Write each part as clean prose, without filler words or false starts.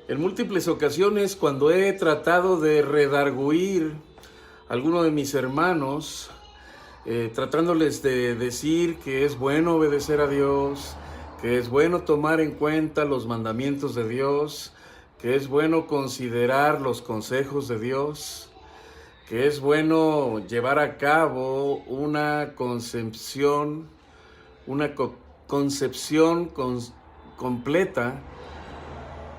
En múltiples ocasiones, cuando he tratado de redarguir a alguno de mis hermanos, tratándoles de decir que es bueno obedecer a Dios, que es bueno tomar en cuenta los mandamientos de Dios, que es bueno considerar los consejos de Dios, que es bueno llevar a cabo una concepción completa,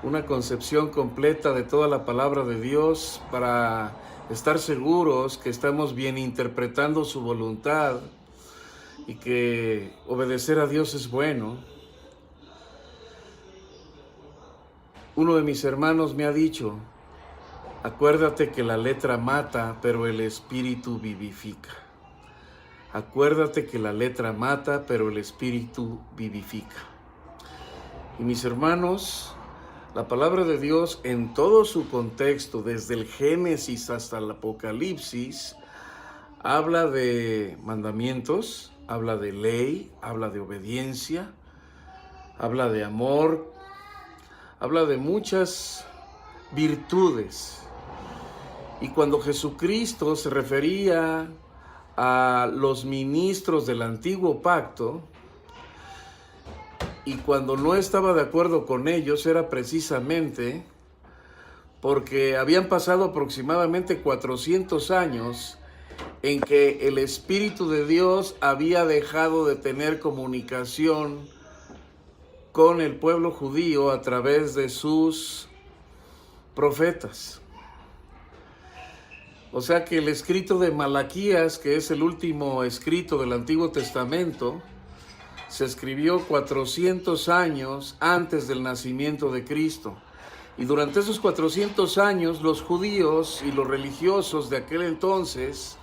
una concepción completa de toda la palabra de Dios para estar seguros que estamos bien interpretando su voluntad y que obedecer a Dios es bueno. Uno de mis hermanos me ha dicho: acuérdate que la letra mata, pero el espíritu vivifica. Acuérdate que la letra mata, pero el espíritu vivifica. Y mis hermanos, la palabra de Dios en todo su contexto, desde el Génesis hasta el Apocalipsis, habla de mandamientos, habla de ley, habla de obediencia, habla de amor, habla de muchas virtudes. Y cuando Jesucristo se refería a los ministros del antiguo pacto, y cuando no estaba de acuerdo con ellos, era precisamente porque habían pasado aproximadamente 400 años en que el Espíritu de Dios había dejado de tener comunicación con el pueblo judío a través de sus profetas. O sea que el escrito de Malaquías, que es el último escrito del Antiguo Testamento, se escribió 400 años antes del nacimiento de Cristo. Y durante esos 400 años, los judíos y los religiosos de aquel entonces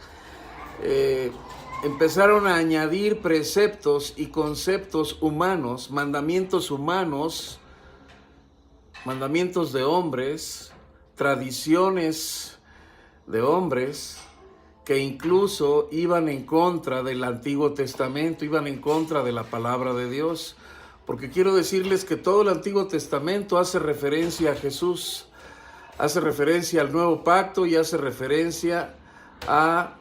empezaron a añadir preceptos y conceptos humanos, mandamientos de hombres, tradiciones de hombres, que incluso iban en contra del Antiguo Testamento, iban en contra de la palabra de Dios. Porque quiero decirles que todo el Antiguo Testamento hace referencia a Jesús, hace referencia al Nuevo Pacto y hace referencia a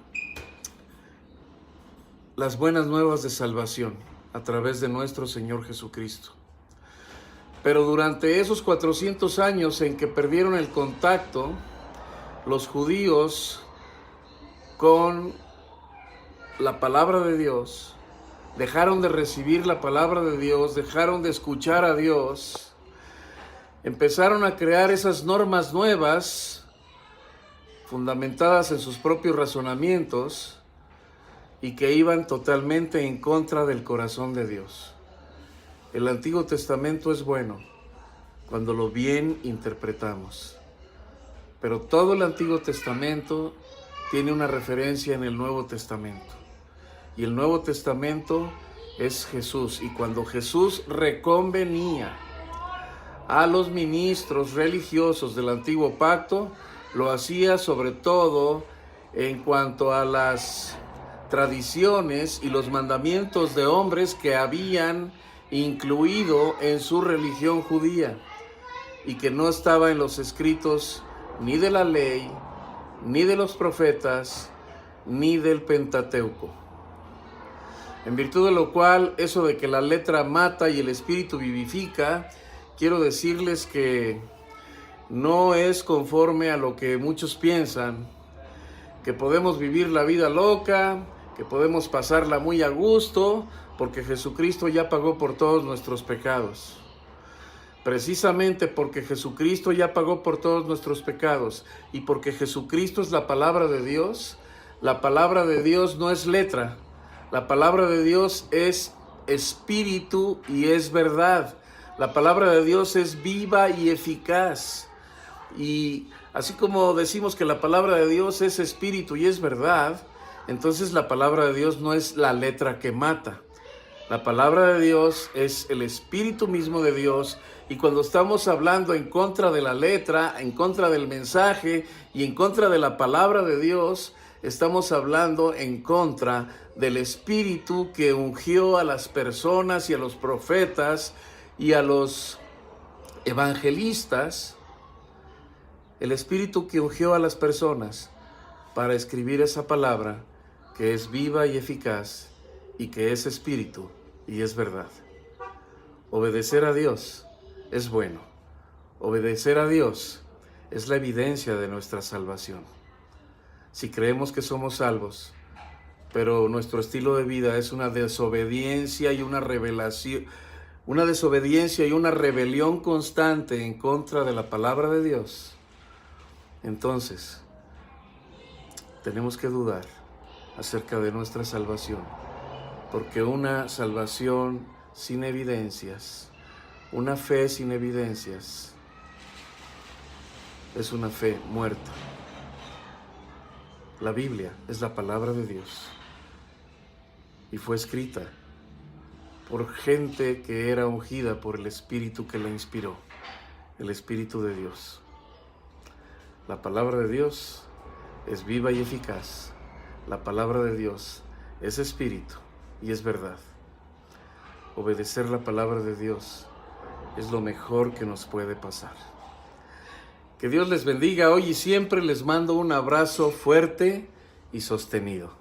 las buenas nuevas de salvación a través de nuestro Señor Jesucristo. Pero durante esos 400 años en que perdieron el contacto, los judíos con la palabra de Dios, dejaron de recibir la palabra de Dios, dejaron de escuchar a Dios, empezaron a crear esas normas nuevas, fundamentadas en sus propios razonamientos, y que iban totalmente en contra del corazón de Dios. El Antiguo Testamento es bueno cuando lo bien interpretamos, pero todo el Antiguo Testamento tiene una referencia en el Nuevo Testamento. Y el Nuevo Testamento es Jesús. Y cuando Jesús reconvenía a los ministros religiosos del Antiguo Pacto, lo hacía sobre todo en cuanto a las tradiciones y los mandamientos de hombres que habían incluido en su religión judía y que no estaba en los escritos ni de la ley, ni de los profetas, ni del Pentateuco. En virtud de lo cual, eso de que la letra mata y el espíritu vivifica, quiero decirles que no es conforme a lo que muchos piensan, que podemos vivir la vida loca, que podemos pasarla muy a gusto, porque Jesucristo ya pagó por todos nuestros pecados. Precisamente porque Jesucristo ya pagó por todos nuestros pecados y porque Jesucristo es la palabra de Dios, la palabra de Dios no es letra, la palabra de Dios es espíritu y es verdad. La palabra de Dios es viva y eficaz. Y así como decimos que la palabra de Dios es espíritu y es verdad, entonces la palabra de Dios no es la letra que mata. La palabra de Dios es el Espíritu mismo de Dios, y cuando estamos hablando en contra de la letra, en contra del mensaje y en contra de la palabra de Dios, estamos hablando en contra del Espíritu que ungió a las personas y a los profetas y a los evangelistas El Espíritu que ungió a las personas para escribir esa palabra que es viva y eficaz y que es espíritu y es verdad. Obedecer a Dios es bueno. Obedecer a Dios es la evidencia de nuestra salvación. Si creemos que somos salvos, pero nuestro estilo de vida es una desobediencia y una rebelión constante en contra de la palabra de Dios, entonces tenemos que dudar acerca de nuestra salvación, porque una salvación sin evidencias, una fe sin evidencias, es una fe muerta. La Biblia es la palabra de Dios y fue escrita por gente que era ungida por el Espíritu que la inspiró, el Espíritu de Dios. La palabra de Dios es viva y eficaz. La palabra de Dios es espíritu y es verdad. Obedecer la palabra de Dios es lo mejor que nos puede pasar. Que Dios les bendiga hoy y siempre. Les mando un abrazo fuerte y sostenido.